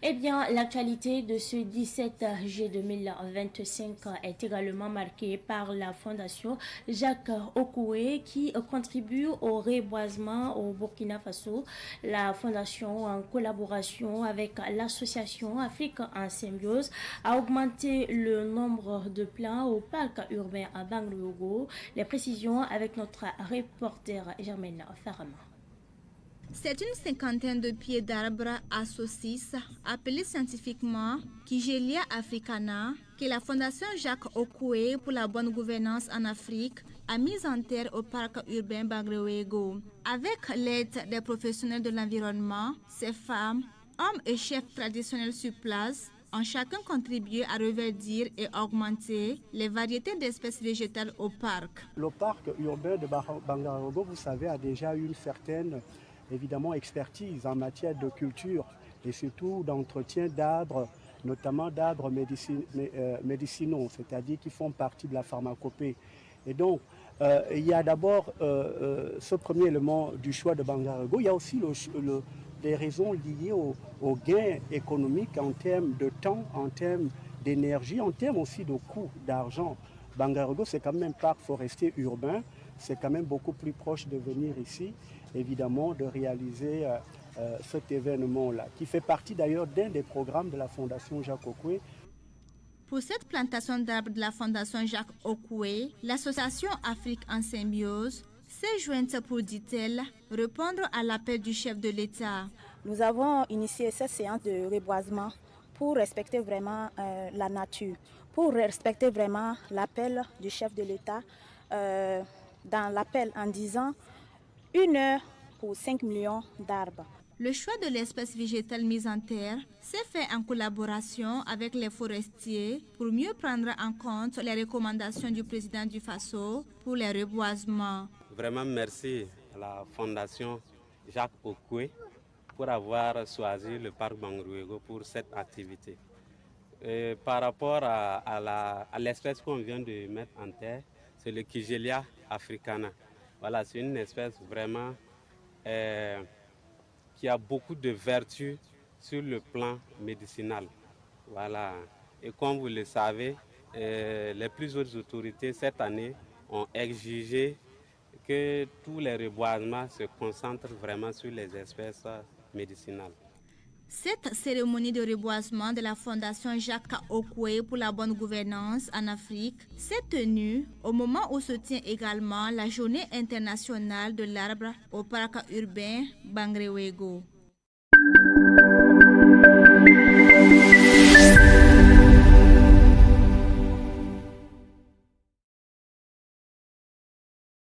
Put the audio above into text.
Eh bien, l'actualité de ce 17 juillet 2025 est également marquée par la Fondation Jacques Okoué qui contribue au reboisement au Burkina Faso. La Fondation, en collaboration avec l'association Afrique en symbiose, a augmenté le nombre de plants au parc urbain à Banglogo. Les précisions avec notre reporter Germaine Farama. C'est une cinquantaine de pieds d'arbres à saucisses, appelés scientifiquement Kigelia africana, que la Fondation Jacques Okoué pour la bonne gouvernance en Afrique a mis en terre au parc urbain Bangladesh. Avec l'aide des professionnels de l'environnement, ces femmes, hommes et chefs traditionnels sur place ont chacun contribué à reverdir et augmenter les variétés d'espèces végétales au parc. Le parc urbain de Bangladesh, vous savez, a déjà une certaine évidemment expertise en matière de culture et surtout d'entretien d'arbres, notamment d'arbres médicinaux, c'est-à-dire qui font partie de la pharmacopée. Et donc, il y a d'abord ce premier élément du choix de Bangladesh. Il y a aussi les raisons liées au gain économique en termes de temps, en termes d'énergie, en termes aussi de coût d'argent. Bangladesh, c'est quand même un parc forestier urbain. C'est quand même beaucoup plus proche de venir ici, évidemment, de réaliser cet événement-là, qui fait partie d'ailleurs d'un des programmes de la Fondation Jacques Okoué. Pour cette plantation d'arbres de la Fondation Jacques Okoué, l'association Afrique en symbiose s'est jointe pour, dit-elle, répondre à l'appel du chef de l'État. Nous avons initié cette séance de reboisement pour respecter vraiment la nature, pour respecter vraiment l'appel du chef de l'État dans l'appel en disant 1 heure pour 5 millions d'arbres. Le choix de l'espèce végétale mise en terre s'est fait en collaboration avec les forestiers pour mieux prendre en compte les recommandations du président du Faso pour les reboisements. Vraiment merci à la Fondation Jacques Okoué pour avoir choisi le parc Bangladesh pour cette activité. Et par rapport à l'espèce qu'on vient de mettre en terre, c'est le Kigelia africana. Voilà, c'est une espèce vraiment qui a beaucoup de vertus sur le plan médicinal. Voilà. Et comme vous le savez, les plus hautes autorités cette année ont exigé que tous les reboisements se concentrent vraiment sur les espèces médicinales. Cette cérémonie de reboisement de la Fondation Jacques Okoué pour la bonne gouvernance en Afrique s'est tenue au moment où se tient également la Journée internationale de l'arbre au parc urbain Bangladesh.